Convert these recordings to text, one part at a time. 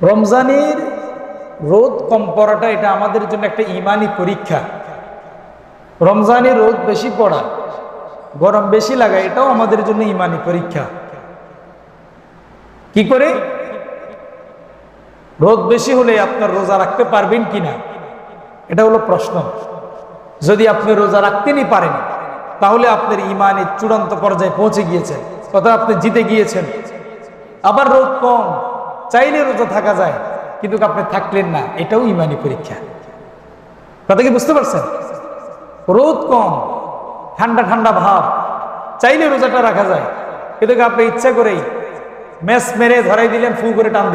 রমজানের রোদ কম পড়াটা এটা আমাদের জন্য একটা ইমানি পরীক্ষা। রমজানে রোদ বেশি পড়া, গরম বেশি লাগা, এটাও আমাদের জন্য ইমানি পরীক্ষা। কি করে? রোদ বেশি হলে আপনার রোজা রাখতে পারবেন কিনা, এটা হলো প্রশ্ন। যদি আপনি রোজা রাখতেই পারেন তাহলে আপনার ইমানের চূড়ান্ত পর্যায়ে পৌঁছে গিয়েছেন, কথা আপনি জিতে গিয়েছেন। আবার রোদ কম, চাইলে রোজা থাকা যায় কিন্তু আপনি থাকলেন না, এটাও ইমানি পরীক্ষা। কথা কি বুঝতে পারছেন? রোদ কম, ঠান্ডা ঠান্ডা ভাব, চাইলে রোজাটা রাখা যায় কিন্তু আপনি ইচ্ছা করেই ম্যাচ মেরে ধরাই দিলেন, ফু করে টান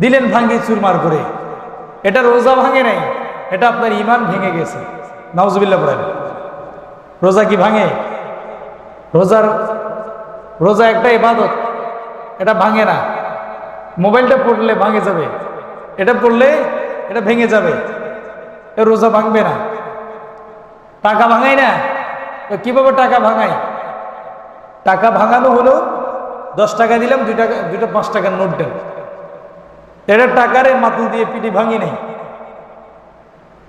দিলেন ভাঙ্গি চুরমার করে, এটা রোজা ভাঙে নাই, এটা আপনার ইমান ভেঙে গেছে। নাউজুবিল্লাহ বলেন। রোজা কি ভাঙে? রোজা একটা ইবাদত, এটা ভাঙে না। মোবাইলটা পড়লে ভাঙে যাবে, এটা পড়লে এটা ভেঙে যাবে, রোজা ভাঙবে না। টাকা ভাঙাই না, কিভাবে টাকা ভাঙাই? টাকা ভাঙানো হলো 10 টাকা দিলাম, দুইটা 5 টাকার নোট দেন, এটা টাকারে মাতুল দিয়ে পিটি ভাঙি নেই।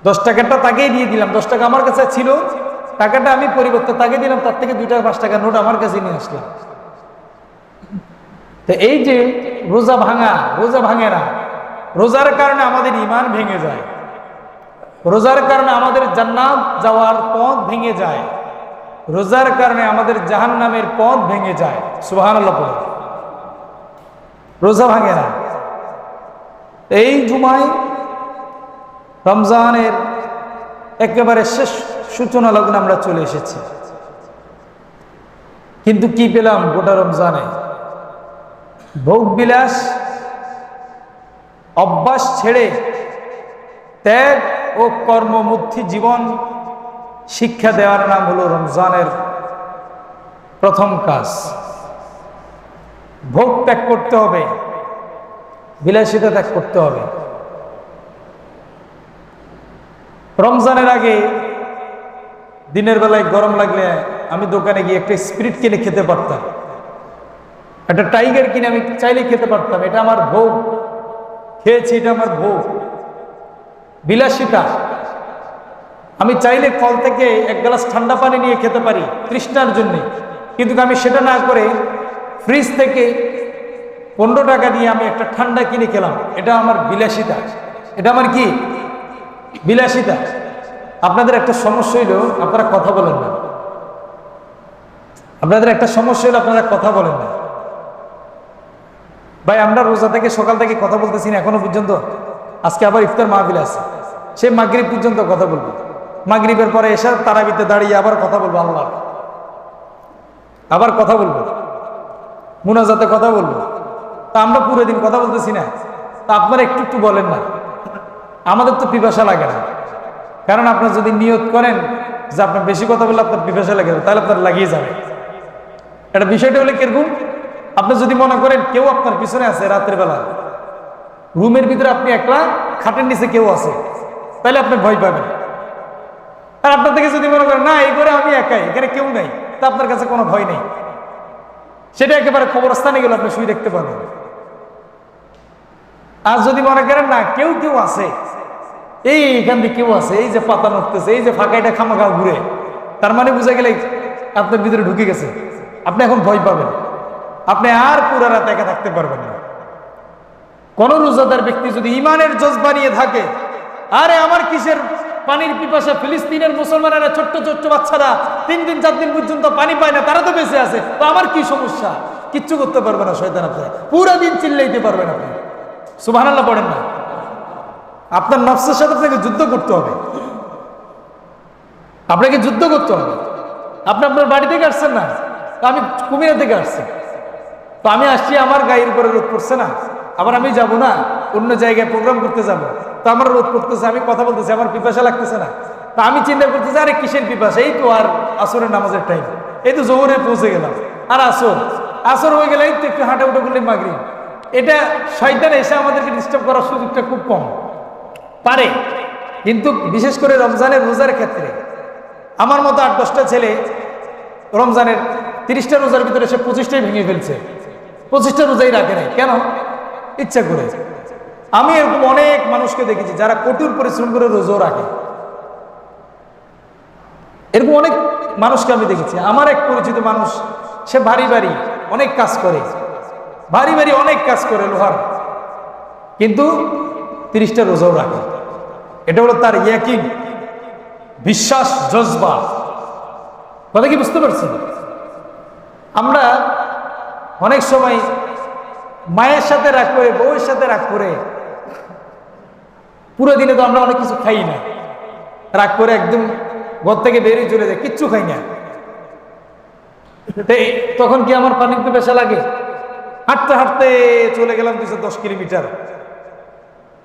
10 টাকাটা তাকেই দিয়ে দিলাম, 10 টাকা আমার কাছে ছিল, টাকাটা আমি পরিবর্তে তাকে দিলাম, তার থেকে 2 টাকা 5 টাকার নোট আমার কাছে নিয়ে আসলাম। তো এই যে রোজা ভাঙা, রোজা ভাঙে না। রোজার কারণে আমাদের ইমান ভেঙে যায়, রোজার কারণে আমাদের জান্নাত যাওয়ার পথ ভেঙে যায়, রোজার কারণে আমাদের জাহান্নামের পথ ভেঙে যায়। সুবহানাল্লাহ। রোজা ভাঙে না। এই জুমায় রমজানের একেবারে শেষ সূচনা লগ্নে আমরা চলে এসেছি, কিন্তু কি পেলাম গোটা রমজানে? ভোগ বিলাস, অভ্যাস ছেড়ে ত্যাগ ও কর্মমুখী জীবন শিক্ষা দেওয়ার নাম হলো রমজানের প্রথম কাজ। ভোগ ত্যাগ করতে হবে, বিলাসিতা ত্যাগ করতে হবে। রমজানের আগে দিনের বেলায় গরম লাগলে আমি দোকানে গিয়ে একটা স্পিরিট কিনে খেতে পারতাম, একটা টাইগার কিনে আমি চাইলে খেতে পারতাম, এটা আমার ভোগ। খেয়েছি, এটা আমার ভোগ, বিলাসিতা। আমি চাইলে কল থেকে 1 গ্লাস ঠান্ডা পানি নিয়ে খেতে পারি তৃষ্ণার জন্যে, কিন্তু আমি সেটা না করে ফ্রিজ থেকে 15 টাকা দিয়ে আমি একটা ঠান্ডা কিনে খেলাম, এটা আমার বিলাসিতা। এটা আমার কি? বিলাসিতা। আপনাদের একটা সমস্যা হইল আপনারা কথা বলেন না। আপনাদের একটা সমস্যা হইল আপনারা কথা বলেন না। ভাই, আমরা রোজা থেকে সকাল থেকে কথা বলতেছি না এখনো পর্যন্ত। আজকে আবার ইফতার মাহফিল আছে, সে মাগরিব পর্যন্ত কথা বলবো, মাগরিবের পরে এসে তারাবিতে দাঁড়িয়ে আবার কথা বলবো, আল্লাহ আবার কথা বলবো, মুনাজাতে কথা বলবো। তা আমরা পুরো দিন কথা বলতেছি না, তা আপনারা একটু একটু বলেন না। আমাদের তো পিপাসা লাগে না, কারণ আপনার যদি নিয়ত করেন যে আপনার বেশি কথা বললে আপনার পিপাসা লাগে, তাহলে আপনার লাগিয়ে যাবে। এটা বিষয়টা হলে কিরকম? আপনি যদি মনে করেন কেউ আপনার পিছনে আছে, রাত্রের বেলা রুমের ভিতরে আপনি একলা, খাটের নিচে কেউ আছে, তাহলে আপনি ভয় পাবেন। আর আপনার থেকে যদি মনে করেন না এই করে আমি একাই, এখানে কেউ নাই, তা আপনার কাছে কোনো ভয় নেই, সেটা একেবারে কবরস্থানে গেলে আপনি শুয়ে দেখতে পারবেন। আর যদি মনে করেন না কেউ আছে, এইখান দিয়ে কেউ আছে, এই যে পাতা নড়তেছে, এই যে ফাঁকাইটা খামাখা ঘুরে, তার মানে বুঝা গেলে আপনার ভিতরে ঢুকে গেছে, আপনি এখন ভয় পাবেন, আপনি আর পুরো রাত একা থাকতে পারবেন না। কোন রোজাদার ব্যক্তি যদি ইমানের জজবা নিয়ে থাকে, আরে আমার কিসের পানির পিপাসা, ফিলিস্তিনের মুসলমানেরা ছোট্ট ছোট্ট বাচ্চারা 3 দিন 4 দিন পর্যন্ত পানি পায় না, তারা তো বেঁচে আছে, তো আমার কি সমস্যা? কিচ্ছু করতে পারবে না শয়তান, আপনি পুরো দিন চিল্লাইতে পারবেন। আপনি সুবহানাল্লাহ পড়েন না। আপনার নফসের সাথে আপনাকে যুদ্ধ করতে হবে, আপনাকে যুদ্ধ করতে হবে। আপনি আপনার বাড়ি থেকে আসছেন না, আমি কুমিরা থেকে আসছি, তো আমি আসছি, আমার গায়ের উপরে রোদ পড়ছে না, আবার আমি যাব না অন্য জায়গায় প্রোগ্রাম করতে যাব, তো আমার রোদ পড়তেছে, আমি কথা বলতেছি, আমার পিপাসা লাগতেছে না, তা আমি চিন্তা করতেছি আরে কিসের পিপাসা, এই তো আর আসরের নামাজের টাইম, এই তো জোহরে পৌঁছে গেলাম, আর আসর হয়ে গেলে তো একটু হাঁটা উঠে করলে মাগরিব। এটা শয়তান এসে আমাদেরকে ডিস্টার্ব করার সুযোগটা খুব কম পারে, কিন্তু বিশেষ করে রমজানের রোজার ক্ষেত্রে আমার মতো 8-10টা ছেলে রমজানের 30টা রোজার ভিতরে সে 25টাই ভেঙে ফেলছে, 25টা রোজাই রাখে নাই। কেন? ইচ্ছা করে। আমি এরকম অনেক মানুষকে দেখেছি যারা কঠোর পরিশ্রম করে রোজাও রাখে। এরকম অনেক মানুষকে আমি দেখেছি। আমার এক পরিচিত মানুষ, সে ভারী ভারী অনেক কাজ করে, ভারী ভারী অনেক কাজ করে লোহার, কিন্তু 30টা রোজাও রাখে। এটা হলো তার ইয়াকিন, বিশ্বাস, জজবা। কথা কি বুঝতে পারছেন? আমরা অনেক সময় মায়ের সাথে রাগ করে, বউয়ের সাথে রাগ করে, পুরো দিনে তো আমরা অনেক কিছু খাই না, রাগ করে একদম ঘর থেকে বেরিয়ে চলে যায়, কিচ্ছু খাই না। তখন কি আমার পানির পিপাসা লাগে? হাঁটতে হাঁটতে চলে গেলাম 210 কিলোমিটার।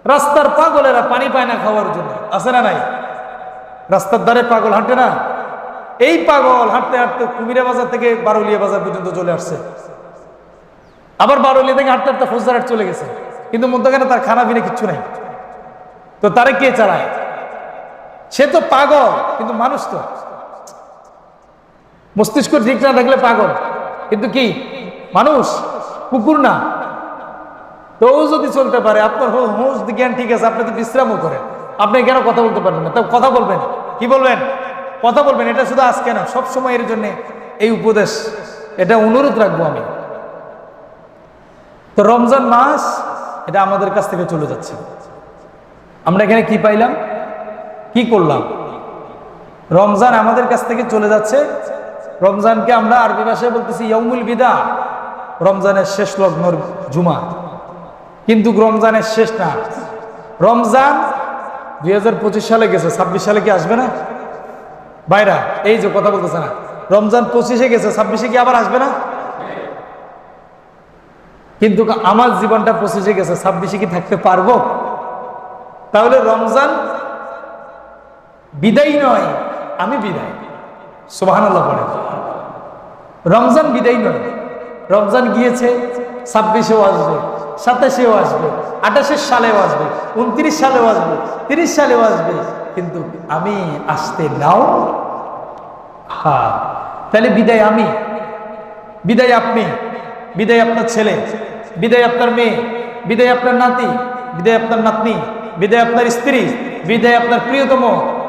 রাস্তার পাগলেরা পানি পায় না খাওয়ার জন্য, আছে না নাই? রাস্তার ধারে পাগল হাঁটে না? এই পাগল হাঁটতে হাঁটতে কুমিরা বাজার থেকে বারুলিয়া বাজার পর্যন্ত চলে আসছে, আবার বারুলিয়া থেকে হাঁটতে হাঁটতে ফৌজদারহাট চলে গেছে, কিন্তু মধ্যখানে তার খানা পিনা কিচ্ছু নাই। তো তারে কে চালায়? সে তো পাগল, কিন্তু মানুষ তো মস্তিষ্ক ঠিক না থাকলে পাগল, কিন্তু কি মানুষ, কুকুর না। তো ও যদি চলতে পারে, আপনার হোশ জ্ঞান ঠিক আছে, আপনি তো বিশ্রামও করেন, আপনি কেন কথা বলতে পারবেন না? তো কথা বলবেন, কি বলবেন? কথা বলবেন। এটা শুধু আজকে না, সবসময় এর জন্য এই উপদেশ, এটা অনুরোধ রাখবো আমি। তো রমজান মাস এটা আমাদের কাছ থেকে চলে যাচ্ছে। আমরা এখানে কি পাইলাম, কি করলাম? রমজান আমাদের কাছ থেকে চলে যাচ্ছে। রমজানকে আমরা আরবি ভাষায় বলতেছি ইয়াউমুল বিদা, রমজানের শেষ লগ্নর জুমা। কিন্তু রমজানের শেষ না, রমজান 2025 সালে গেছে, 26 সালে কি আসবে না? ভাইরা এই যে কথা বলতেছে না, রমজান 25-এ গেছে, 26-এ কি আবার আসবে না? কিন্তু আমার জীবনটা 25-এ গেছে, 26-এ কি থাকতে পারবো? তাহলে রমজান বিদায় নয়, আমি বিদায়। সুবহানাল্লাহ পড়ে। রমজান বিদায় নয়, রমজান গিয়েছে, 26-এও আসবে, 27-এও আসবে, 28 সালেও আসবে, 29 সালেও আসবে, 30 সালেও আসবে, কিন্তু আমি আসতে নাও। হ্যাঁ, তাহলে বিদায় আমি, বিদায় আপনি, বিদায় আপনার ছেলে, বিদায় আপনার মেয়ে, বিদায় আপনার নাতি, বিদায় আপনার নাতনি, বিদায় আপনার স্ত্রী, বিদায় আপনার প্রিয়তম,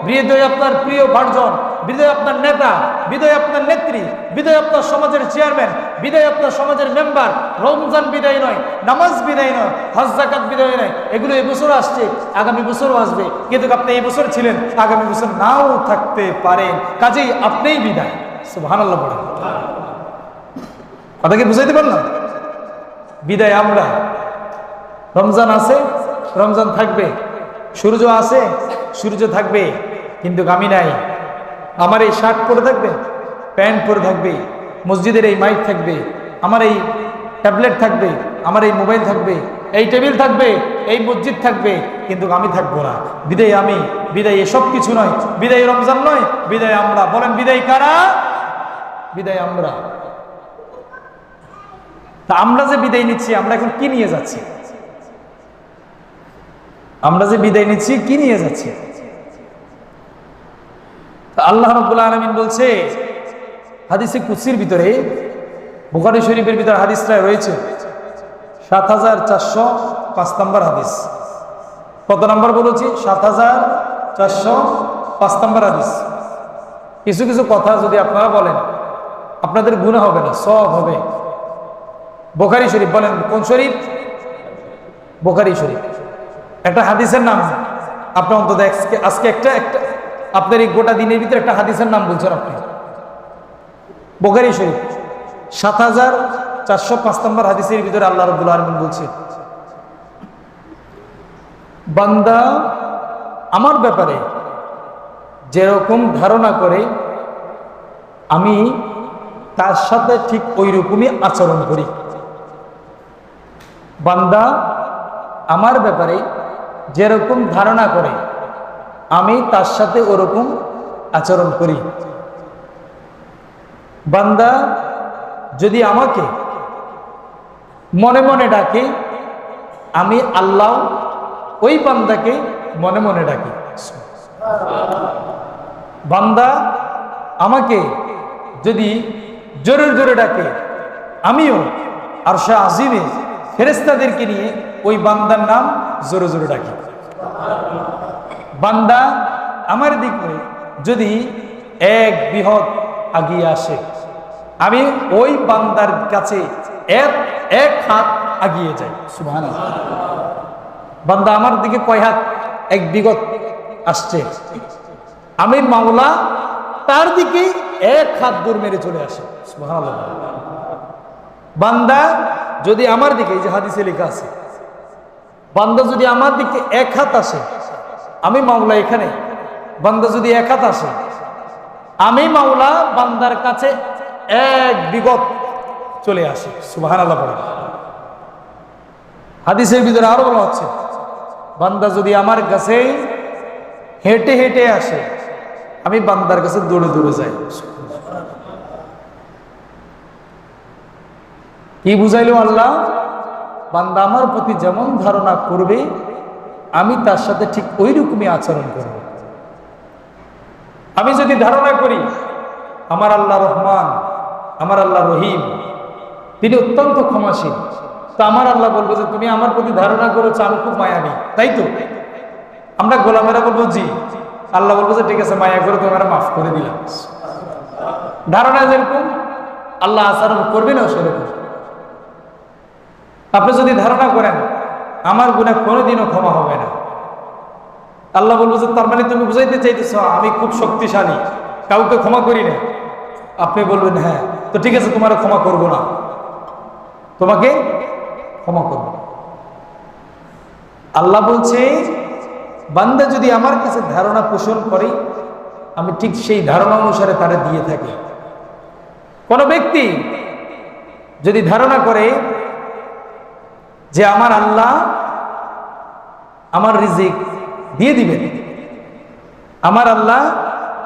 বিদায় আপনার প্রিয় ভার্জন, বিদায় আপনার নেতা, বিদায় আপনার নেত্রী, বিদায় আপনার সমাজের চেয়ারম্যান, বিদায় আপনার সমাজের মেম্বার। রমজান বিদায় নয়, নামাজ বিদায় নয়, হজ যাকাত বিদায় নয়, এগুলো এবছর আসছে, আগামী বছরও আসবে, কিন্তু আপনি এই বছর ছিলেন, আগামী বছর নাও থাকতে পারেন, কাজেই আপনিই বিদায়। সুবহানাল্লাহ পড়ে। কথা কি বুঝাইতে পারলাম? বিদায় আমরা। রমজান আছে, রমজান থাকবে, সূর্য আছে, সূর্য থাকবে, কিন্তু আমি নাই। আমার এই শার্ট পরে থাকবে, প্যান্ট পরে থাকবে, মসজিদের এই মাইক থাকবে, আমার এই ট্যাবলেট থাকবে, আমার এই মোবাইল থাকবে, এই টেবিল থাকবে, এই মসজিদ থাকবে, কিন্তু আমি থাকবো না। বিদায় আমি, বিদায় এসব কিছু নয়, বিদায় রমজান নয়, বিদায় আমরা। বলেন বিদায় কারা? বিদায় আমরা। তা আমরা যে বিদায় নিচ্ছি, আমরা এখন কি নিয়ে যাচ্ছি? আমরা যে বিদায় নিচ্ছি, কি নিয়ে যাচ্ছি? আল্লাহ রাব্বুল আলামিন বলছে হাদিসে কুদসির ভিতরে, বুখারী শরীফের ভিতরে হাদিসটা রয়েছে ৭৪০৫ নম্বর হাদিস। কত নম্বর বলেছি? ৭৪০৫ নম্বর হাদিস। কিছু কিছু কথা যদি আপনারা বলেন, আপনাদের গুনাহ হবে না, সওয়াব হবে। বুখারী শরীফ, বলেন কোন শরীফ? বুখারী শরীফ। একটা হাদিসের নাম আপনি অন্তত আজকে একটা আপনার এই গোটা দিনের ভিতরে একটা হাদিসের নাম বলছেন আপনি। বুখারী শরীফ ৭৪০৫ নম্বর হাদিসের ভিতরে আল্লাহ রাব্বুল আলামিন বলছে, বান্দা আমার ব্যাপারে যেরকম ধারণা করে আমি তার সাথে ঠিক ওই রকমই আচরণ করি। বান্দা আমার ব্যাপারে যেরকম ধারণা করে আমি তার সাথে ওরকম আচরণ করি। বান্দা যদি আমাকে মনে মনে ডাকে, আমি আল্লাহ ওই বান্দাকে মনে মনে ডাকি। বান্দা আমাকে যদি জোরে জোরে ডাকে, আমিও আরশে আজিমে ফেরেশতাদেরকে নিয়ে ওই বান্দার নাম জোরে জোরে ডাকি। বান্দা আমার দিকে যদি এক বৃহৎ আগিয়ে আসে, আমি ওই বান্দার কাছে এক হাত আগিয়ে যাই। সুবহানাল্লাহ। বান্দা আমার দিকে কয় হাত? এক বিগত আসছে, আমি মাওলা তার দিকে এক হাত দূর মেরে চলে আসে। সুবহানাল্লাহ। বান্দা যদি আমার দিকে, এই যে হাদিসে লেখা আছে, বান্দা যদি আমার দিকে এক হাত আসে, আমি মাওলা এখানে, বান্দা যদি এক হাত আসে, আমি মাওলা বান্দার কাছে এক বিগত চলে আসে। সুবহানাল্লাহ। হাদিসের ভিতরে আরো বলা হচ্ছে, বান্দা যদি আমার কাছে হেঁটে হেঁটে আসে, আমি বান্দার কাছে দৌড়ে দৌড়ে যাই। কি বুঝাইলো আল্লাহ? বান্দা আমার প্রতি যেমন ধারণা করবে, আমি তার সাথে ঠিক ওই রকমই আচরণ করব। আমি যদি ধারণা করি আমার আল্লাহ রহমান, আমার আল্লাহ রহিম, তিনি অত্যন্ত ক্ষমাশীল, তো আমার আল্লাহ বলবো যে তুমি আমার প্রতি ধারণা করেছো আমি খুব মায়াবী, তাই তো? আমরা গোলামেরা বলবো জি, আল্লাহ বলবো যে ঠিক আছে, মায়া করে তোমার মাফ করে দিলাম। ধারণা যেরকম আল্লাহ আচরণ করবে না সেরকম। আপনি যদি ধারণা করেন আমার গুনাহ কোনোদিনও ক্ষমা হবে না, আল্লাহ বলবো যে তার মানে তুমি বুঝাইতে চাইতেছ আমি খুব শক্তিশালী, কাউকে ক্ষমা করি না। আপনি বলবেন হ্যাঁ, তো ঠিক আছে, তোমার ক্ষমা করব না, তোমাকে ক্ষমা করব। আল্লাহ বলছে বান্দা যদি আমার কাছে ধারণা পোষণ করে, আমি ঠিক সেই ধারণা অনুসারে তারা দিয়ে থাকি। কোন ব্যক্তি যদি ধারণা করে যে আমার আল্লাহ আমার রিজিক দিয়ে দিবেন, আমার আল্লাহ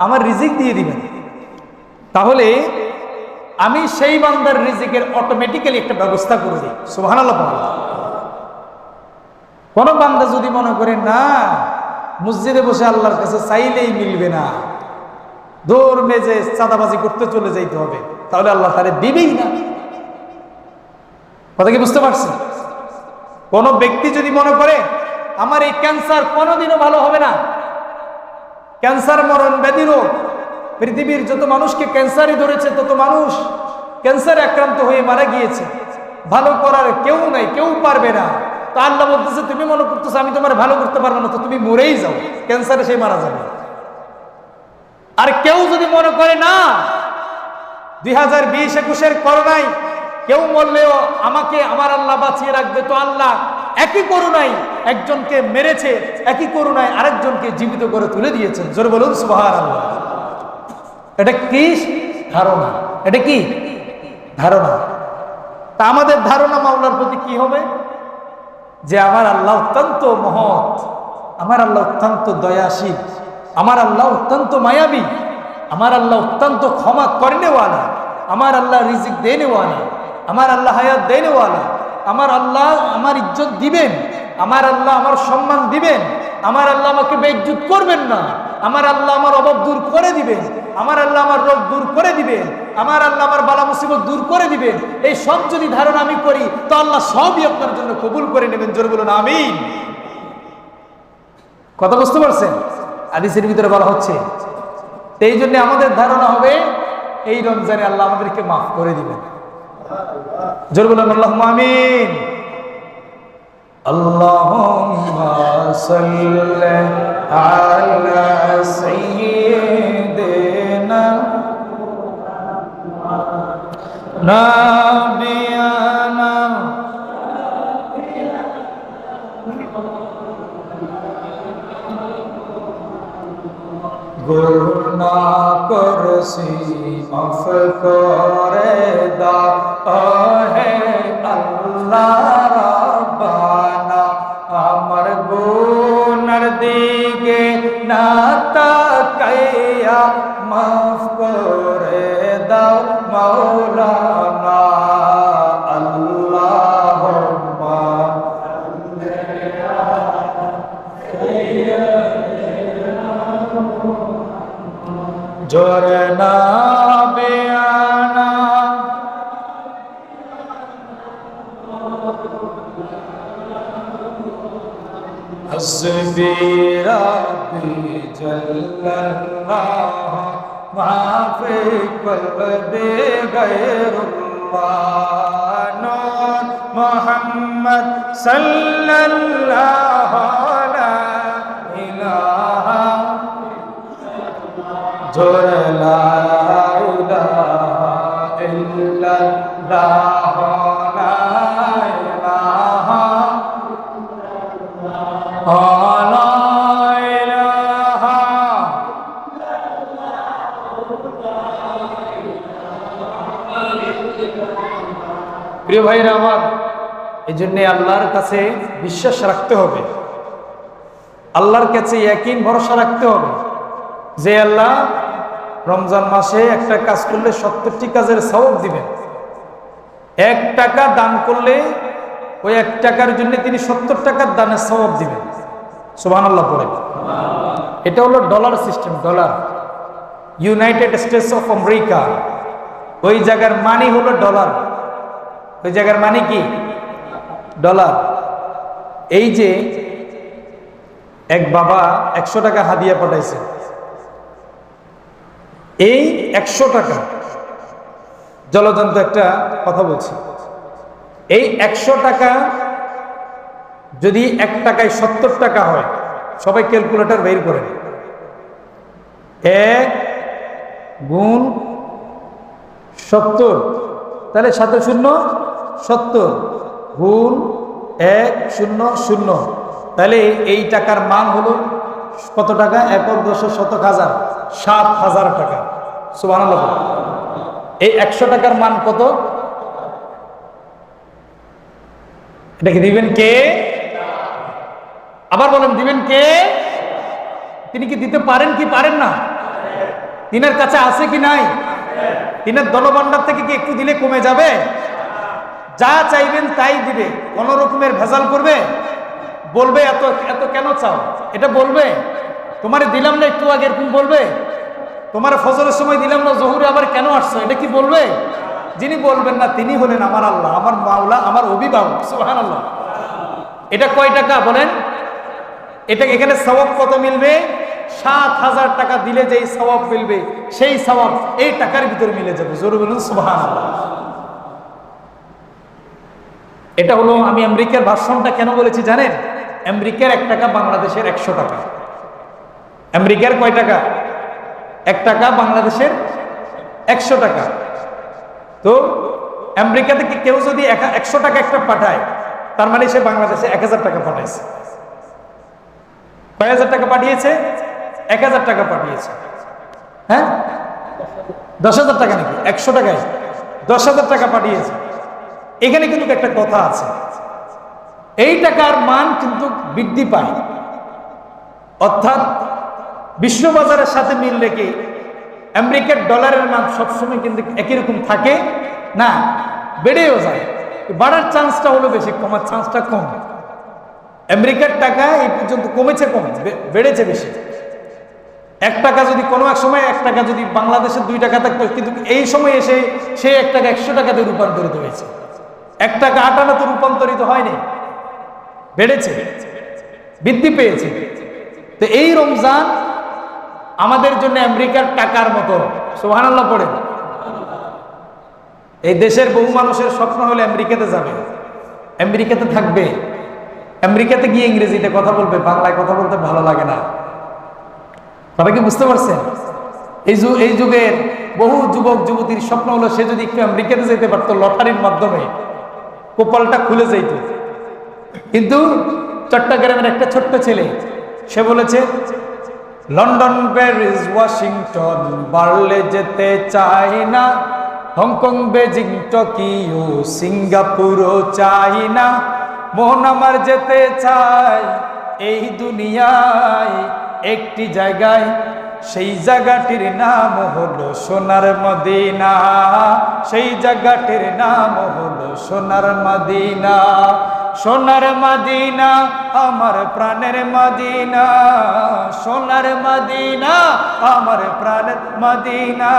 আমার রিজিক দিয়ে দিবেন, তাহলে আমি সেই বান্দার রিজিকের অটোমেটিক্যালি একটা ব্যবস্থা করে দিই। সুবহানাল্লাহ। কোন বান্দা যদি মনে করে না মসজিদে বসে আল্লাহর কাছে চাইলেই মিলবে না, দৌড় মেজে চাঁদাবাজি করতে চলে যাইতে হবে, তাহলে আল্লাহ তারে দিবেই না। কথা কি বুঝতে পারছেন? কোন ব্যক্তি যদি মনে করে আমার এই ক্যান্সার কোনোদিনও ভালো হবে না, ক্যান্সার মরণ ব্যাধি রোগ, পৃথিবীর যত মানুষকে ক্যান্সারই ধরেছে তত মানুষ ক্যান্সারে আক্রান্ত হয়ে মারা গিয়েছে, ভালো করার কেউ নাই, কেউ পারবে না, তা আল্লাহ বলতেছে তুমি মনে করতেছো আমি তোমার ভালো করতে পারবো না, তো তুমি মরেই যাও, ক্যান্সারে সে মারা যাবে। আর কেউ যদি মনে করে না 2020-21 করোনায় কেউ মরলেও আমাকে আমার আল্লাহ বাঁচিয়ে রাখবে, তো আল্লাহ একই করুণায় একজনকে মেরেছে, একই করুণায় আরেকজনকে জীবিত করে তুলে দিয়েছেন। জোরে বলুন সুবহানাল্লাহ। এটা কি ধারণা? এটা কি ধারণা? তা আমাদের ধারণা মাওলার প্রতি কি হবে? যে আমার আল্লাহ অত্যন্ত মহৎ, আমার আল্লাহ অত্যন্ত দয়াশীল, আমার আল্লাহ অত্যন্ত মায়াবী, আমার আল্লাহ অত্যন্ত ক্ষমা করেনেওয়ালা, আমার আল্লাহ রিজিক দেনেওয়ালা, আমার আল্লাহ হায়াত দেনেওয়ালা, আমার আল্লাহ আমার ইজ্জত দিবেন, আমার আল্লাহ আমার সম্মান দিবেন, আমার আল্লাহ আমাকে বেইজ্জত করবেন না, আমার আল্লাহ আমার অভাব দূর করে দিবেন, আমার আল্লাহ আমার রোগ দূর করে দিবেন, আমার আল্লাহ আমার বালা মুসিবত দূর করে দিবেন। এই সব যদি ধারণা আমি করি তো আল্লাহ সবই আপনার জন্য কবুল করে নেবেন। জোরে বলুন আমিন। কথা বুঝতে পারছেন? হাদিসের ভিতরে বলা হচ্ছে এই জন্য আমাদের ধারণা হবে এই রমজানে আল্লাহ আমাদেরকে মাফ করে দিবেন। জোরে বলুন আল্লাহুম্মা আমিন। আল্লাহুম্মা সাল্লি আলা সাইয়্যিদিনা নাবিয়ানা গুনাহ করছি মাফ করে দাও হে আল্লাহ রাব্বানা, আমার গুনার দিকে না তাকাইয়া মাফ করে দাও মাওলানা। আল্লাহুম্মা জোরে না বেয়ানা হাসবি রাব্বি জাল্লাল্লাহ মা ফি কলবি গায়রুল্লাহ নূর মুহাম্মদ সাল্লাল্লাহু লা ইলাহা জোরে লা ইলাহা ইল্লাল্লাহ লা ইলাহা লা ইলাহা। প্রিয় ভাইরা আমার, এই জন্য আল্লাহর কাছে বিশ্বাস রাখতে হবে, আল্লাহর কাছে ইয়াকিন ভরসা রাখতে হবে যে আল্লাহ রমজান মাসে একটা কাজ করলে 70টি কাজের সওয়াব দিবেন। 1 টাকা দান করলে ওই 1 টাকার জন্য তিনি 70 টাকার দানের সওয়াব দিবেন। সুবহানাল্লাহ পড়ে। এটা হলো dollar system, dollar. United states of America, ওই জায়গার মানি হলো ডলার। ওই জায়গার মানি কি? ডলার। এই যে এক বাবা 100 টাকা হাদিয়া পাঠাইছে, এই 100 টাকা, জলজন্ত একটা কথা বলছি, এই 100 টাকা যদি 1 টাকায় 70 টাকা হয়, সবাই ক্যালকুলেটর বের করেন, 1 গুণ 70, তাহলে 7 শূন্য 70 গুণ 100, তাহলে এই টাকার মান হলো কত টাকা? 1,10,000 7,000 টাকা। সুবহানাল্লাহ। এই 100 টাকার মান কত? এটাকে দিবেন কে? আবার বলেন, দিবেন কে? তিনি কি দিতে পারেন কি পারেন না? তিনার কাছে আছে কি নাই? তিনার ধনভাণ্ডার থেকে কি একটু দিলে কমে যাবে? যা চাইবেন তাই দিবে। কোন রকমের ভেজাল করবে? বলবে এত এত কেন চাও, এটা বলবে? তোমারে দিলাম না একটু আগে, এরকম বলবে? তোমার ফজরের সময় দিলাম না, জোহরে আবার কেন আসছো, এটা কি বলবে? যিনি বলবেন না তিনি হলেন আমার আল্লাহ, আমার মাওলা, আমার অভিভাবক। সুবহানাল্লাহ। এটা কয় টাকা বলেন? এটা এখানে সওয়াব কত মিলবে? 7,000 টাকা দিলে যেই সওয়াব মিলবে, সেই সওয়াব এই টাকার ভিতরে মিলে যাবে। জোরে বলুন সুবহানাল্লাহ। এটা হলো, আমি আমেরিকার ভার্সনটা কেন বলেছি জানেন? আমেরিকার 1 টাকা বাংলাদেশের 100 টাকা। আমেরিকার কয় টাকা? 1 টাকা বাংলাদেশের 100 টাকা। তো আমেরিকা থেকে কেউ যদি 100 টাকা একটা পাঠায়, তার মানে সে বাংলাদেশে 1000 টাকা পাঠাইছে। কয় হাজার টাকা পাঠিয়েছে? 1000 টাকা পাঠিয়েছে। হ্যাঁ, 10,000 টাকা নাকি? 100 টাকায় 10,000 টাকা পাঠিয়েছে। এখানে কিন্তু একটা কথা আছে, এই টাকার মান কিন্তু বৃদ্ধি পায়, অর্থাৎ বিশ্ববাজারের সাথে মিল রেখে আমেরিকার ডলারের মান সবসময় কিন্তু একই রকম থাকে না, বেড়েও যায়। বাড়ার চান্সটা হলো বেশি, কমার চান্সটা কম। আমেরিকার টাকা এই পর্যন্ত কমেছে কম, বেড়েছে বেশি। 1 টাকা যদি কোনো এক সময় 1 টাকা যদি বাংলাদেশের 2 টাকা থাকতো, কিন্তু এই সময় এসে সে 1 টাকা 100 টাকাতে রূপান্তরিত হয়েছে। 1 টাকা 58 রূপান্তরিত হয়নি, বেড়েছে, বৃদ্ধি পেয়েছে। তো এই রমজান আমাদের জন্য আমেরিকার টাকার মতো। সুবহানাল্লাহ পড়েন। এই দেশের বহু মানুষের স্বপ্ন হলে আমেরিকাতে যাবে, আমেরিকাতে থাকবে, আমেরিকাতে গিয়ে ইংরেজিতে কথা বলবে, বাংলায় কথা বলতে ভালো লাগে না। তারা কি বুঝতে পারছেন? এই যুগের বহু যুবক যুবতীর স্বপ্ন হলো সে যদি একটু আমেরিকাতে যেতে পারতো, লটারির মাধ্যমে কপালটা খুলে যেত। কিন্তু চট্টগ্রামের একটা ছোট্ট ছেলে, সে বলেছে লন্ডন, প্যারিস, ওয়াশিংটন, বার্লে যেতে চাই না, হংকং, বেজিং, টোকিও, সিঙ্গাপুরও চাই না, মন আমার যেতে চাই এই দুনিয়ায় একটি জায়গায়, সেই জায়গাটির নাম হলো সোনার মদিনা, সেই জায়গাটির নাম হলো সোনার মদিনা। সোনার মদিনা আমার প্রাণের মদিনা, সোনার মদিনা আমার প্রাণের মদিনা,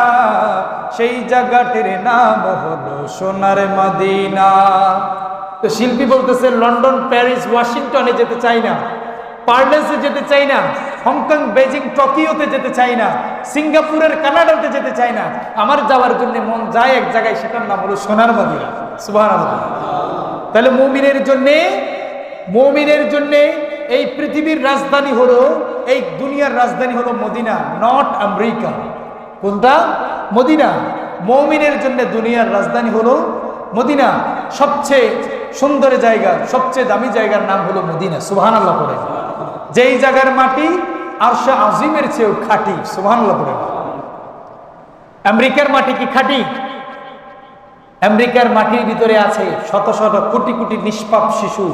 সেই জায়গাটির নাম হলো সোনার মদিনা। তো শিল্পী বলতেছে লন্ডন, প্যারিস, ওয়াশিংটনে যেতে চাই না, পার্লেসে যেতে চাই না, হংকং, বেজিং, টোকিওতে যেতে চাই না, সিঙ্গাপুরের, কানাডাতে যেতে চাই না। আমার যাওয়ার জন্য মন যায় এক জায়গায়, সেটার নাম হলো সোনার মদিনা। সুবহানাল্লাহ। তাহলে মুমিনের জন্য এই পৃথিবীর রাজধানী হলো, এই দুনিয়ার রাজধানী হলো মদিনা, নট আমেরিকা। কোনটা? মদিনা। মুমিনের জন্য দুনিয়ার রাজধানী হলো মদিনা। সবচেয়ে সুন্দর জায়গা, সবচেয়ে দামি জায়গার নাম হলো মদিনা। সুবহানাল্লাহ পড়ে। যেই জায়গার মাটি আরশে আজিমের চেয়েও খাঁটি। সুবহানাল্লাহ পড়ে। আমেরিকার মাটি কি খাঁটি? আমেরিকার মাটির ভিতরে আছে শত শত কোটি কোটি নিষ্পাপ শিশু,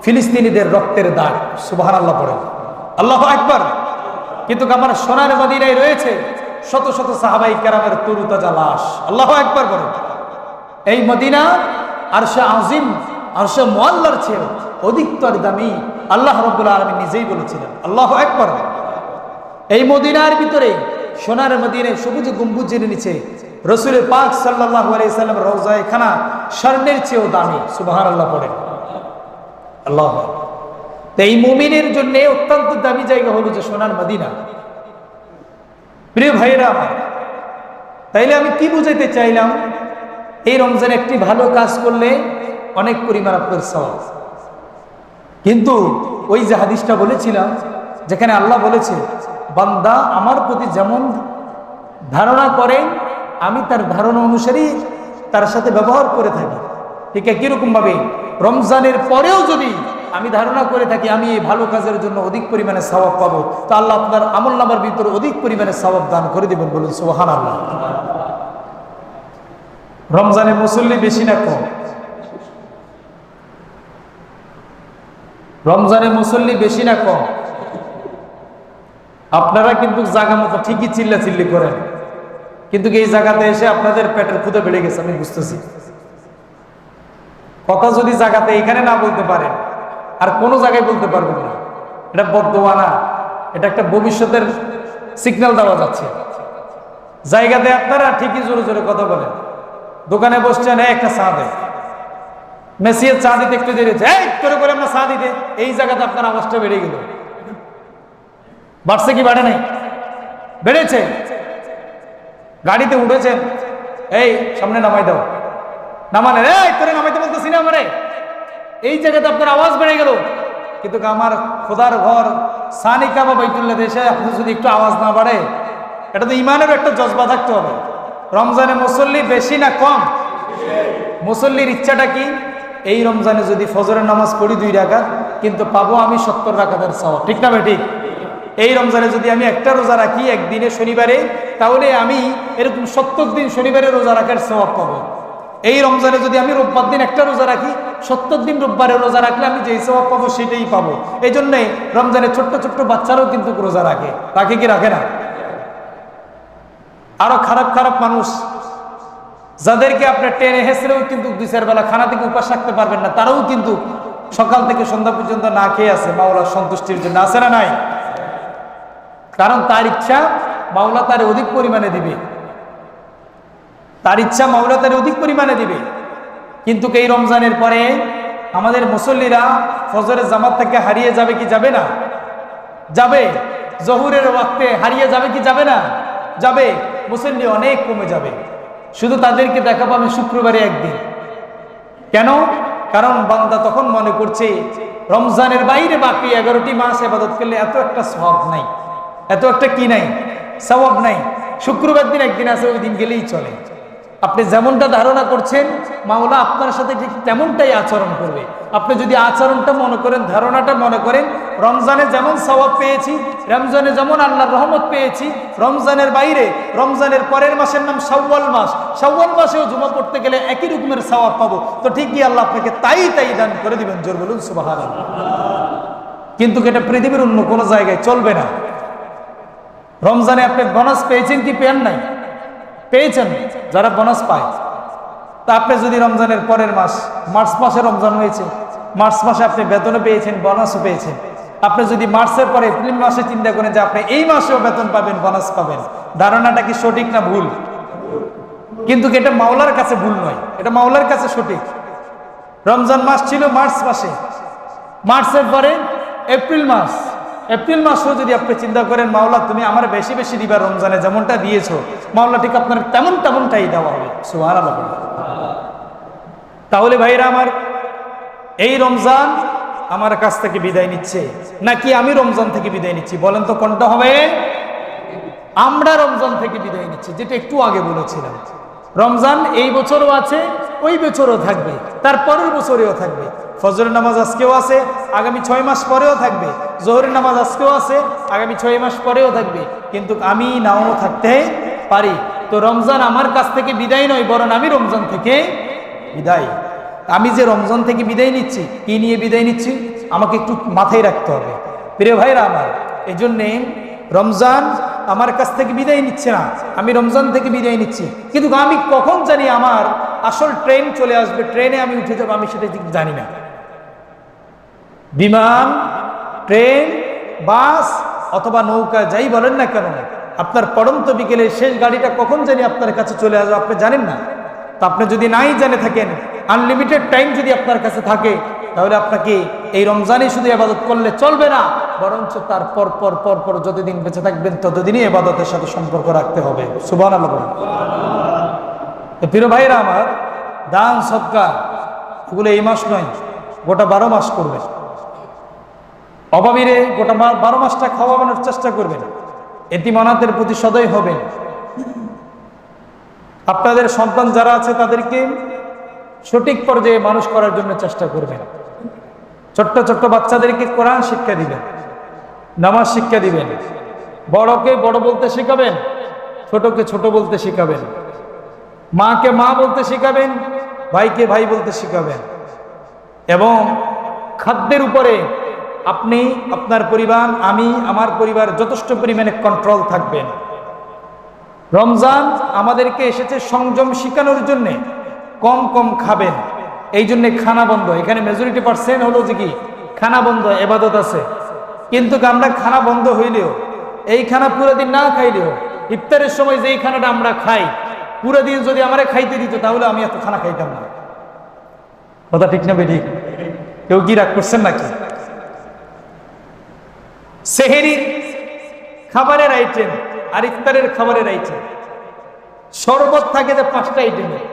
ফিলিস্তিনিদের রক্তের দাগ। সুবহানাল্লাহ পড়ে। আল্লাহু আকবার। কিন্তু আমার সোনার মদিনায় রয়েছে শত শত সাহাবাই কেরামের তরুতাজা লাশ। আল্লাহু আকবার বলেন। এই মদিনা আরশে আজিম, আরশে মুআল্লার চেয়ে অধিকতর দামি। আল্লাহ রাব্বুল আলামিন নিজেই বলেছিলেন। আল্লাহু আকবার। এই মদিনার ভিতরে, সোনার মদিনায় সবুজ গম্বুজের নিচে রাসূল পাক সাল্লাল্লাহু আলাইহি সাল্লাম রওজায়ে খানা স্বর্ণের চেয়েও দামি। সুবহানাল্লাহ পড়েন। আল্লাহ। এই মুমিনের জন্য অত্যন্ত দামি জায়গা হলো যে সোনার মদিনা। প্রিয় ভাইরা আমার, তাইলে আমি কি বুঝাইতে চাইলাম? এই রমজানে একটি ভালো কাজ করলে অনেক পরিমাণ আপনার সওয়াব। কিন্তু ওই যে হাদিসটা বলেছিলাম, যেখানে আল্লাহ বলেছে, বান্দা আমার প্রতি যেমন ধারণা করে আমি তার ধারণা অনুসারেই তার সাথে ব্যবহার করে থাকি, ঠিক একই রকম ভাবে রমজানের পরেও যদি আমি ধারণা করে থাকি আমি এই ভালো কাজের জন্য অধিক পরিমাণে সওয়াব পাবো, তো আল্লাহ আপনার আমলনামার ভিতরে অধিক পরিমাণে সওয়াব দান করে দিবেন। বলুন সুবহানাল্লাহ। রমজানে মুসল্লি বেশি না কম? রমজানে মুসল্লি বেশি না কম? আপনারা কিন্তু জায়গা মতো ঠিকই চিল্লাচিল্লি করেন, কিন্তু এই জায়গাতে এসে আপনাদের পেটের ক্ষুধা বেড়ে গেছে, আমি বুঝতেছি। কথা যদি জায়গাতে এখানে না বলতে পারেন আর কোনো জায়গায় বলতে পারবেন না, এটা বদদোয়া না, এটা একটা ভবিষ্যতের সিগন্যাল দেওয়া যাচ্ছে। জায়গাতে আপনারা ঠিকই জোরে জোরে কথা বলেন, দোকানে বসছেন, একটা চা দেয়, মেসিয়ে চা দিতে একটু দেরি হচ্ছে, করে করে আমরা চা দিতে, এই জায়গাতে আপনার আওয়াজটা বেড়ে গেল। বাড়ছে কি বাড়ে নাই? বেড়েছে। গাড়িতে উঠেছেন, এই সামনে নামাই দাও, নামানে করে নামাইতে বলতেছি না আমারে, এই জায়গাতে আপনার আওয়াজ বেড়ে গেল। কিন্তু আমার খোদার ঘর সানিকা বা বাইতুল্লাহ দেশে আপনি যদি একটু আওয়াজ না বাড়ে, এটা তো ইমানের একটা জজবা থাকতে হবে। রমজানে মুসল্লি বেশি না কম? মুসল্লির ইচ্ছাটা কি? এই রমজানে যদি ফজরের নামাজ পড়ি 2 রাকাত, কিন্তু পাবো আমি 70 রাকাতের সওয়াব। ঠিক না ভাই? ঠিক। এই রমজানে যদি আমি একটা রোজা রাখি একদিনে শনিবারে, তাহলে আমি এরকম 70 দিন শনিবারে রোজা রাখার সওয়াব পাবো। এই রমজানে যদি আমি রোববার দিন একটা রোজা রাখি, 70 দিন রোববারে রোজা রাখলে আমি যেই সওয়াব পাবো সেটাই পাবো। এই জন্যে রমজানে ছোট্ট ছোট্ট বাচ্চারাও কিন্তু রোজা রাখে। রাখে কি রাখে না? আরো খারাপ খারাপ মানুষ, যাদেরকে আপনার টেনে হেসড়েও কিন্তু 2-4 বেলা খানা থেকে উপাস রাখতে পারবেন না, তারাও কিন্তু সকাল থেকে সন্ধ্যা পর্যন্ত না খেয়ে আছে মাওলার সন্তুষ্টির জন্য। আছে না নাই? কারণ তার ইচ্ছা মাওলা তার অধিক পরিমাণে দিবে, তার ইচ্ছা মাওলা তার অধিক পরিমাণে দিবে। কিন্তু এই রমজানের পরে আমাদের মুসল্লিরা ফজরের জামাত থেকে হারিয়ে যাবে কি যাবে না? যাবে। জহুরের ওয়াক্তে হারিয়ে যাবে কি যাবে না? যাবে। মুসল্লি অনেক কমে যাবে। শুধু তাদেরকে দেখা পাবে শুক্রবারে একদিন। কেন? কারণ বান্দা তখন মনে করছে রমজানের বাইরে বাকি 11টি মাস ইবাদত করলে এত একটা সওয়াব নাই, এত একটা কি নাই? সওয়াব নাই। শুক্রবার দিন একদিন আছে, ওই দিন গেলেই চলে। আপনি যেমনটা ধারণা করছেন মাওলা আপনার সাথে ঠিক তেমনটাই আচরণ করবে। আপনি যদি আচরণটা মনে করেন, ধারণাটা মনে করেন রমজানে যেমন সওয়াব পেয়েছি, রমজানে যেমন আল্লাহর রহমত পেয়েছি, রমজানের বাইরে রমজানের পরের মাসের নাম শাওয়াল মাস, শাওয়াল মাসেও জুমা পড়তে গেলে একই রকমের সওয়াব পাবো, তো ঠিকই আল্লাহ আপনাকে তাই দান করে দিবেন। জোর বলুন সুবহানাল্লাহ। কিন্তু এটা পৃথিবীর অন্য কোনো জায়গায় চলবে না। রমজানে আপনি বোনাস পেয়েছেন কি পেন নাই? পেয়েছেন। যারা বোনাস পায়, তা আপনি যদি রমজানের পরের মাস, মার্চ মাসে রমজান হয়েছে, মার্চ মাসে আপনি বেতনও পেয়েছেন, বোনাসও পেয়েছেন, আপনি যদি মার্চের পরে এপ্রিল মাসে চিন্তা করেন যে আপনি এই মাসেও বেতন পাবেন, বোনাস পাবেন, ধারণাটা কি সঠিক না ভুল? কিন্তু এটা মাওলার কাছে ভুল নয়, এটা মাওলার কাছে সঠিক। রমজান মাস ছিল মার্চ মাসে, মার্চের পরে এপ্রিল মাস, এপ্রিল মাসেও যদি আপনি চিন্তা করেন মাওলা তুমি আমার বেশি বেশি দিবা রমজানে যেমনটা দিয়েছো, মাওলা ঠিক আপনার তেমনটাই দেওয়া হবে। সুবহানাল্লাহ। তাহলে ভাইরা আমার, এই রমজান আমার কাছ থেকে বিদায় নিচ্ছে নাকি আমি রমজান থেকে বিদায় নিচ্ছি? বলেন তো কোনটা হবে? আমরা রমজান থেকে বিদায় নিচ্ছি, যেটা একটু আগে বলেছিলাম। রমজান এই বছরও আছে, ওই বছরও থাকবে, তার পরের বছরেও থাকবে। ফজরের নামাজ আজকেও আছে, আগামী 6 মাস পরেও থাকবে। জোহরের নামাজ আজকেও আছে, আগামী 6 মাস পরেও থাকবে। কিন্তু আমি নাও থাকতে পারি। তো রমজান আমার কাছ থেকে বিদায় নয়, বরং আমি রমজান থেকে বিদায়। আমি যে রমজান থেকে বিদায় নিচ্ছি, কি নিয়ে বিদায় নিচ্ছি আমাকে একটু মাথায় রাখতে হবে প্রিয় ভাইরা আমার। এই জন্যে রমজান আমার কাছ থেকে বিদায় নিচ্ছে না, আমি রমজান থেকে বিদায় নিচ্ছি। কিন্তু আমি কখন জানি আমার আসল ট্রেন চলে আসবে, ট্রেনে আমি উঠে যাবো, আমি সেটা ঠিক জানি না। বিমান, ট্রেন, বাস অথবা নৌকা যাই বলেন না কেন, আপনার পড়ন্ত বিকেলের শেষ গাড়িটা কখন জানি আপনার কাছে চলে আসবে আপনি জানেন না। তা আপনি যদি নাই জেনে থাকেন, আনলিমিটেড টাইম যদি আপনার কাছে থাকে, তাহলে আপনাকে এই রমজানে শুধু ইবাদত করলে চলবে না, বরঞ্চ তার পর যতদিন বেঁচে থাকবেন ততদিনই ইবাদতের সাথে সম্পর্ক রাখতে হবে। সুবহানাল্লাহ। প্রিয় ভাইরা আমার, দান সদকা এগুলো এই মাস নয়, গোটা 12 মাস করবেন। অভাবীরে গোটা 12 মাসটা খাওয়ানোর চেষ্টা করবেন। এতিমানাতের প্রতি সদয় হবেন। আপনাদের সন্তান যারা আছে তাদেরকে সঠিক পর্যায়ে মানুষ করার জন্য চেষ্টা করবেন। ছোট্ট ছোট্ট বাচ্চাদেরকে কোরআন শিক্ষা দিবেন, নামাজ শিক্ষা দিবেন। বড়কে বড় বলতে শেখাবেন, ছোটকে ছোট বলতে শেখাবেন। মাকে মা বলতে শেখাবেন, ভাইকে ভাই বলতে শেখাবেন। এবং খাদ্যের উপরে আপনি, আপনার পরিবার, আমি, আমার পরিবার যথেষ্ট পরিমাণে কন্ট্রোল থাকবেন। রমজান আমাদেরকে এসেছে সংযম শিখানোর জন্যে। কম কম খাবেন, এই জন্যে খানা বন্ধ। এখানে মেজরিটি পার্সেন্ট হলো যে কি খানা বন্ধ, ইবাদত আছে। কিন্তু আমরা খানা বন্ধ হইলেও, এই খানা পুরো দিন না খাইলেও, ইফতারের সময় যেই খানাটা আমরা খাই, পুরো দিন যদি আমরা খাইতে দিত তাহলে আমি এত খানা খাইতাম না। কথা ঠিক না বেঠিক? কেউ কি রাগ করছেন নাকি? সেহেরির খাবারের আইটেম আর ইফতারের খাবারের আইটেম, শরবত থাকে যে 5টা আইটেমের,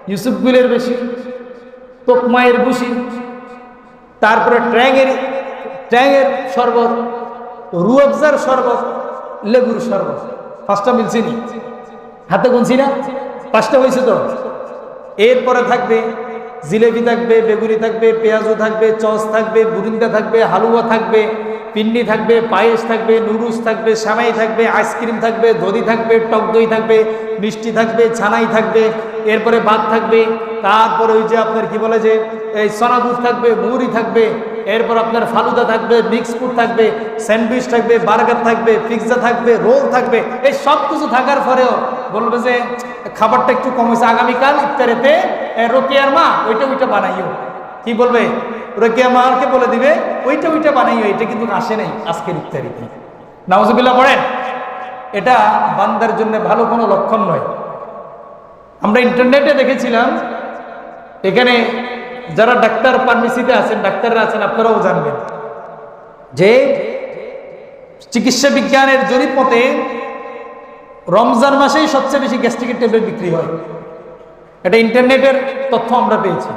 ইউসুফ গুলের বেশি, তোকমায়ের বুসি, তারপরে ট্যাঙের শরবত, রুয়াবজার শরবত, লেবুর শরবত। 5টা মিলছে নি? হাতে গুনছি না? 5টা হয়েছে তো। এরপরে থাকবে জিলেবি থাকবে, বেগুনি থাকবে, পেঁয়াজু থাকবে, চস থাকবে, বুরিন্দা থাকবে, হালুয়া থাকবে, পিন্ডি থাকবে, পায়েস থাকবে, নুডলস থাকবে, সামাই থাকবে, আইসক্রিম থাকবে, দধি থাকবে, টক দই থাকবে, মিষ্টি থাকবে, ছানাই থাকবে, এরপরে ভাত থাকবে, তারপরে ওই যে আপনার কি বলে যে এই সনাদুধ থাকবে, মুড়ি থাকবে, এরপর আপনার ফালুদা থাকবে, মিক্স ফুড থাকবে, স্যান্ডউইচ থাকবে, বার্গার থাকবে, পিৎজা থাকবে, রোল থাকবে। এই সব কিছু থাকার পরেও বলবে যে খাবারটা একটু কম হয়েছে, আগামীকাল ইফতারেতে রোকেয়ার মা ওইটা বানাইও। কি বলবে? রোকেয়া মাকে বলে দিবে ওইটা বানাইও। এটা কিন্তু আসে নাই আজকের ইফতারিতে। নাউজুবিল্লাহ পড়েন। এটা বান্দার জন্য ভালো কোনো লক্ষণ নয়। আমরা ইন্টারনেটে দেখেছিলাম, এখানে যারা ডাক্তার ফার্মেসিতে আছেন, ডাক্তাররা আছেন, আপনারাও জানবেন যে চিকিৎসা বিজ্ঞানের জরিপ মতে রমজান মাসেই সবচেয়ে বেশি গ্যাস্ট্রিকের ট্যাবলেট বিক্রি হয়। এটা ইন্টারনেটের তথ্য আমরা পেয়েছি।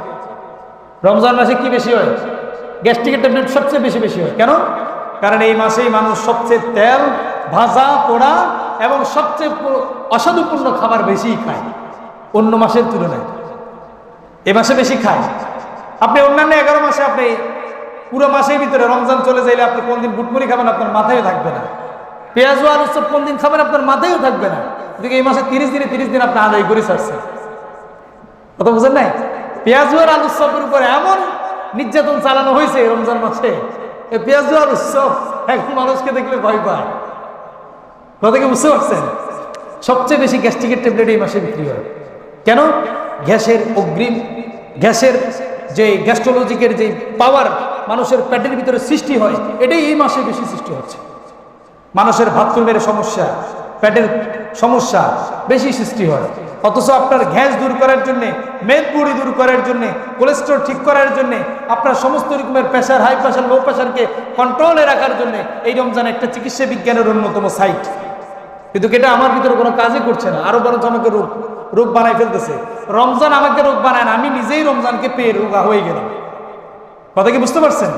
রমজান মাসে কি বেশি হয়? গ্যাস্ট্রিকের ট্যাবলেট সবচেয়ে বেশি হয়। কেন? কারণ এই মাসেই মানুষ সবচেয়ে তেল, ভাজা, পোড়া এবং সবচেয়ে অসাধুপূর্ণ খাবার বেশিই খায় অন্য মাসের তুলনায়। এ মাসে বেশি খায়। আপনি অন্যান্য 11 মাসে আপনি পুরো মাসের ভিতরে রমজান চলে যাইলে আপনি কোনদিন বুটমুড়ি খাবেন আপনার মাথায় থাকবে না, পেঁয়াজ আর উৎসব কোন দিন খাবেন আপনার মাথায়ও থাকবে না। এদিকে এই মাসে 30 দিন আপনি আদায় করে ছাড়ছেন। কথা বুঝেন নাই? পেঁয়াজ আর আলু উৎসবের উপরে এমন নির্যাতন চালানো হয়েছে রমজান মাসে, এই পেঁয়াজ আর উৎসব এখন মানুষকে দেখলে ভয় পায়। কথা কি বুঝতে পারছেন? সবচেয়ে বেশি গ্যাস্ট্রিকের ট্যাবলেট এই মাসে বিক্রি হয়। কেন? গ্যাসের যে গ্যাস্ট্রোলজিকের যে পাওয়ার মানুষের পেটের ভিতরে সৃষ্টি হয়, এটাই এই মাসে বেশি সৃষ্টি হচ্ছে। মানুষের বাথরুমের সমস্যা, পেটের সমস্যা বেশি সৃষ্টি হয়। অথচ আপনার গ্যাস দূর করার জন্যে, মেদবুড়ি দূর করার জন্যে, কোলেস্ট্রল ঠিক করার জন্যে, আপনার সমস্ত রকমের প্রেশার, হাই প্রেশার, লো প্রেশারকে কন্ট্রোলে রাখার জন্য এই রমজান একটা চিকিৎসা বিজ্ঞানের অন্যতম সাইট। কিন্তু এটা আমার ভিতরে কোনো কাজই করছে না, আরো বরঞ্চ আমাকে রোগ বানাই ফেলতেছে। রমজান আমাকে রোগ বানায় না, আমি নিজেই রমজানকে পেয়ে রোগা হয়ে গেলাম। কথা কি বুঝতে পারছেন?